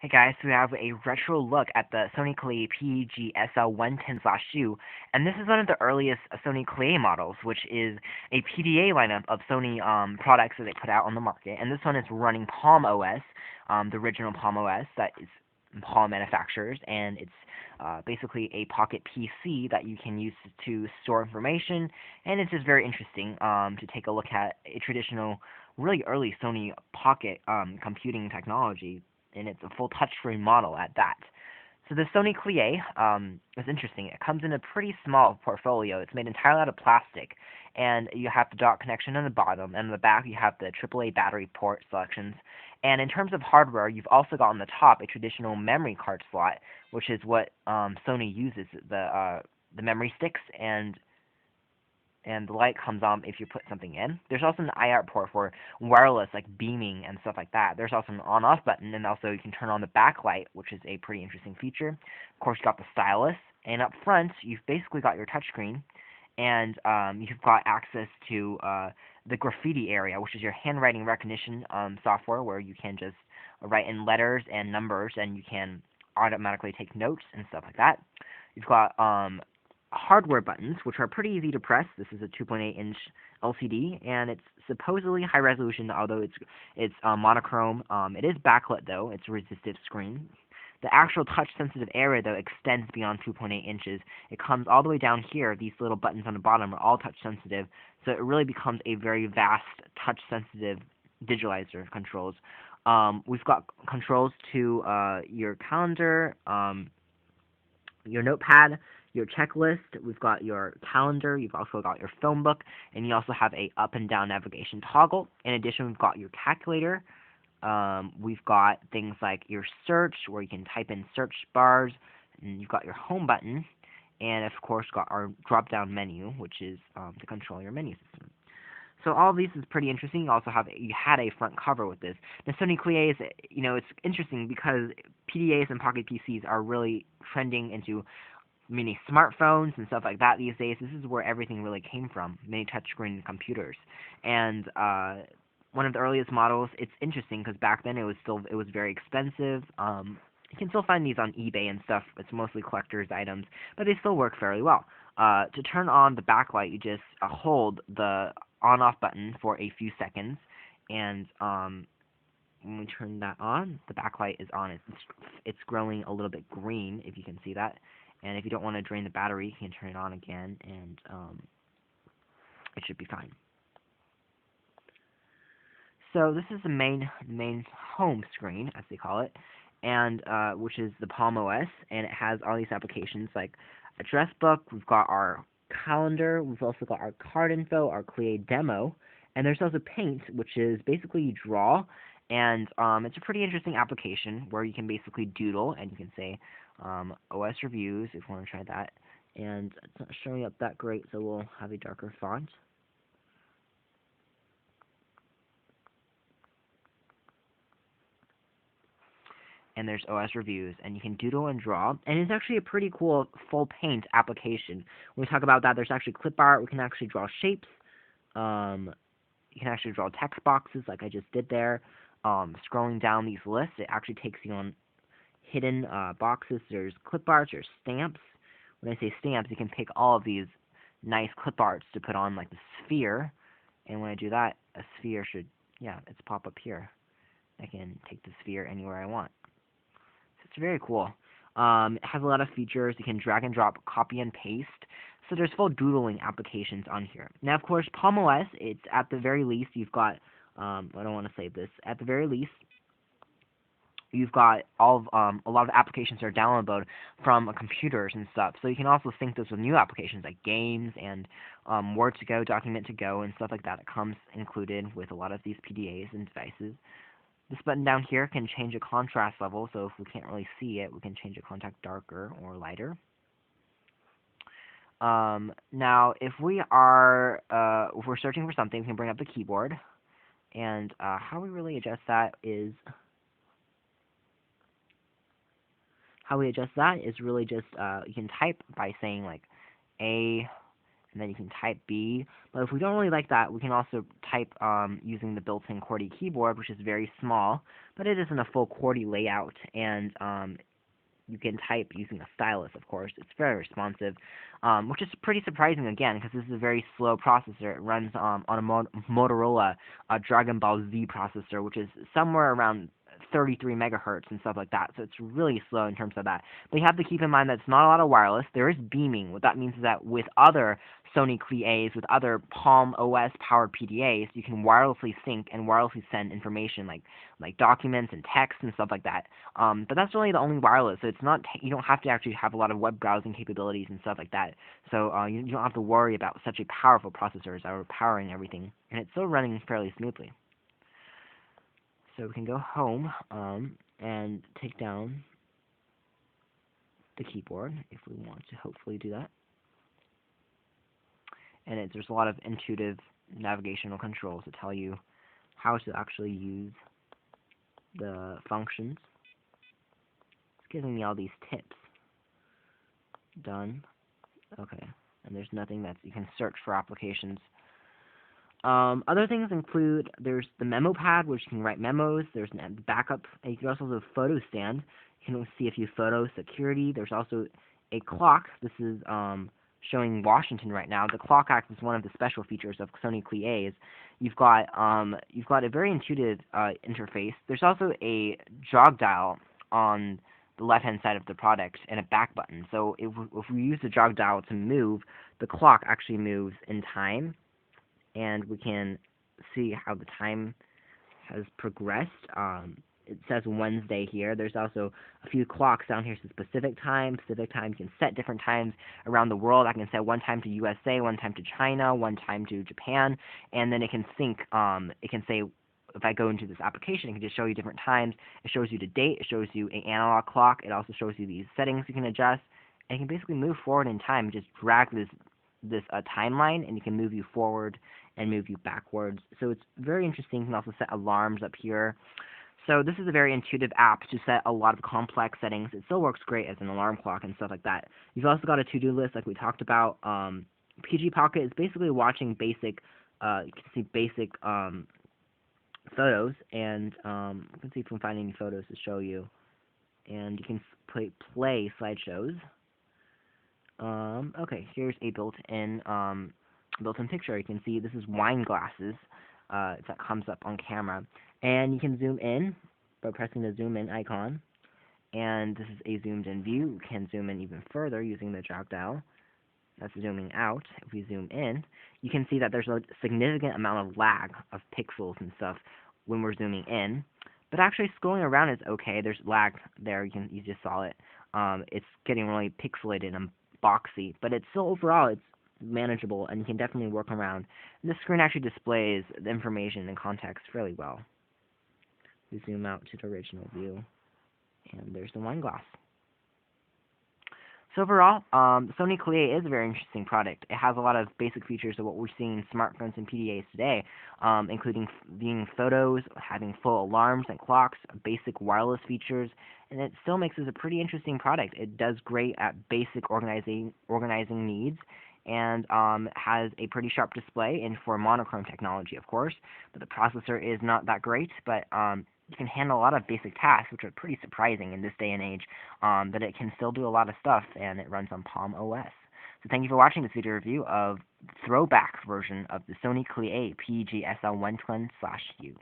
Hey guys, we have a retro look at the Sony Clie PEGSL10/2, and this is one of the earliest Sony Clie models, which is a PDA lineup of Sony products that they put out on the market. And this one is running Palm OS, the original Palm OS that is Palm manufacturers, and it's basically a pocket PC that you can use to store information. And it's just very interesting to take a look at a traditional, really early Sony pocket computing technology, and it's a full touchscreen model at that. So the Sony Clie is interesting. It comes in a pretty small portfolio. It's made entirely out of plastic, and you have the dock connection on the bottom, and on the back you have the AAA battery port selections. And in terms of hardware, you've also got on the top a traditional memory card slot, which is what Sony uses, the memory sticks, and the light comes on if you put something in. There's also an IR port for wireless, like beaming and stuff like that. There's also an on-off button, and also you can turn on the backlight, which is a pretty interesting feature. Of course, you got the stylus, and up front, you've basically got your touchscreen, and you've got access to the graffiti area, which is your handwriting recognition software, where you can just write in letters and numbers, and you can automatically take notes and stuff like that. You've got hardware buttons, which are pretty easy to press. This is a 2.8-inch LCD, and it's supposedly high resolution, although it's monochrome. It is backlit though. It's a resistive screen. The actual touch-sensitive area though extends beyond 2.8 inches. It comes all the way down here. These little buttons on the bottom are all touch-sensitive, so it really becomes a very vast touch-sensitive digitalizer controls. We've got controls to your calendar, your notepad, your checklist. We've got your calendar. You've also got your phone book, and you also have a up and down navigation toggle. In addition, we've got your calculator. We've got things like your search, where you can type in search bars, and you've got your home button, and of course got our drop down menu, which is to control your menu system. So all of these is pretty interesting. You had a front cover with this. The Sony Clie is, it's interesting because PDAs and Pocket PCs are really trending into mini smartphones and stuff like that these days. This is where everything really came from, mini touchscreen computers. And one of the earliest models, it's interesting because back then it was very expensive. You can still find these on eBay and stuff. It's mostly collector's items, but they still work fairly well. To turn on the backlight, you just hold the on-off button for a few seconds, and when we turn that on, the backlight is on. It's growing a little bit green, if you can see that. And if you don't want to drain the battery, you can turn it on again, and it should be fine. So this is the main home screen, as they call it, and which is the Palm OS, and it has all these applications like address book. We've got our calendar. We've also got our card info, our Clie demo, and there's also Paint, which is basically you draw, and it's a pretty interesting application where you can basically doodle, and you can say OS reviews if you want to try that. And it's not showing up that great, so we'll have a darker font. And there's OS reviews, and you can doodle and draw, and it's actually a pretty cool full paint application. When we talk about that, there's actually clip art. We can actually draw shapes. You can actually draw text boxes like I just did there. Scrolling down these lists, it actually takes you on hidden boxes. There's clip arts, there's stamps. When I say stamps, you can pick all of these nice clip arts to put on like the sphere, and when I do that, a sphere should, it's pop up here. I can take the sphere anywhere I want. So it's very cool. It has a lot of features. You can drag and drop, copy and paste. So there's full doodling applications on here. Now, of course, Palm OS, it's at the very least, you've got, I don't want to save this, at the very least, you've got a lot of applications that are downloadable from computers and stuff. So you can also sync this with new applications like games and Word to Go, Document to Go, and stuff like that. It comes included with a lot of these PDAs and devices. This button down here can change a contrast level, so if we can't really see it, we can change the contrast darker or lighter. Now, if we're searching for something, we can bring up the keyboard, and how we really adjust that is really just you can type by saying like A, and then you can type B. But if we don't really like that, we can also type using the built-in QWERTY keyboard, which is very small, but it isn't a full QWERTY layout, and you can type using a stylus, of course. It's very responsive, which is pretty surprising, again, because this is a very slow processor. It runs on a Motorola Dragon Ball Z processor, which is somewhere around 33 megahertz and stuff like that, so it's really slow in terms of that. But you have to keep in mind that it's not a lot of wireless. There is beaming. What that means is that with other Sony Clie A's, with other Palm OS powered PDAs, you can wirelessly sync and wirelessly send information like documents and text and stuff like that. But that's really the only wireless. So it's not, you don't have to actually have a lot of web browsing capabilities and stuff like that. So you don't have to worry about such a powerful processors that are powering everything, and it's still running fairly smoothly. So we can go home and take down the keyboard if we want to hopefully do that. And there's a lot of intuitive navigational controls to tell you how to actually use the functions. It's giving me all these tips. Done. Okay. And there's nothing that you can search for applications. Other things include, there's the memo pad, which you can write memos. There's a backup. And you can also have a photo stand. You can see a few photos, security. There's also a clock. This is showing Washington right now. The clock acts as one of the special features of Sony Clie A's. You've got a very intuitive interface. There's also a jog dial on the left-hand side of the product and a back button. So if we use the jog dial to move, the clock actually moves in time, and we can see how the time has progressed. It says Wednesday here. There's also a few clocks down here. So Pacific time. Pacific time, you can set different times around the world. I can set one time to USA, one time to China, one time to Japan, and then it can sync. It can say, if I go into this application, it can just show you different times. It shows you the date. It shows you an analog clock. It also shows you these settings you can adjust. And you can basically move forward in time. Just drag this timeline, and it can move you forward and move you backwards. So it's very interesting. You can also set alarms up here. So this is a very intuitive app to set a lot of complex settings. It still works great as an alarm clock and stuff like that. You've also got a to-do list like we talked about. PG Pocket is basically watching basic, you can see basic photos, and you can see if we can find any photos to show you. And you can play slideshows. Okay, here's a built-in picture. You can see this is wine glasses that comes up on camera, and you can zoom in by pressing the zoom in icon, and this is a zoomed in view. You can zoom in even further using the jog dial. That's zooming out. If we zoom in, you can see that there's a significant amount of lag of pixels and stuff when we're zooming in, but actually scrolling around is okay. There's lag there. You just saw it. It's getting really pixelated and boxy, but it's still overall it's manageable, and you can definitely work around. And the screen actually displays the information and context fairly well. We zoom out to the original view, and there's the wine glass. So overall, the Sony Clie is a very interesting product. It has a lot of basic features of what we're seeing in smartphones and PDAs today, including viewing photos, having full alarms and clocks, basic wireless features, and it still makes this a pretty interesting product. It does great at basic organizing needs, and has a pretty sharp display, and for monochrome technology, of course. But the processor is not that great, but you can handle a lot of basic tasks, which are pretty surprising in this day and age, that it can still do a lot of stuff, and it runs on Palm OS. So thank you for watching this video review of the throwback version of the Sony Clie PEGSL10/U.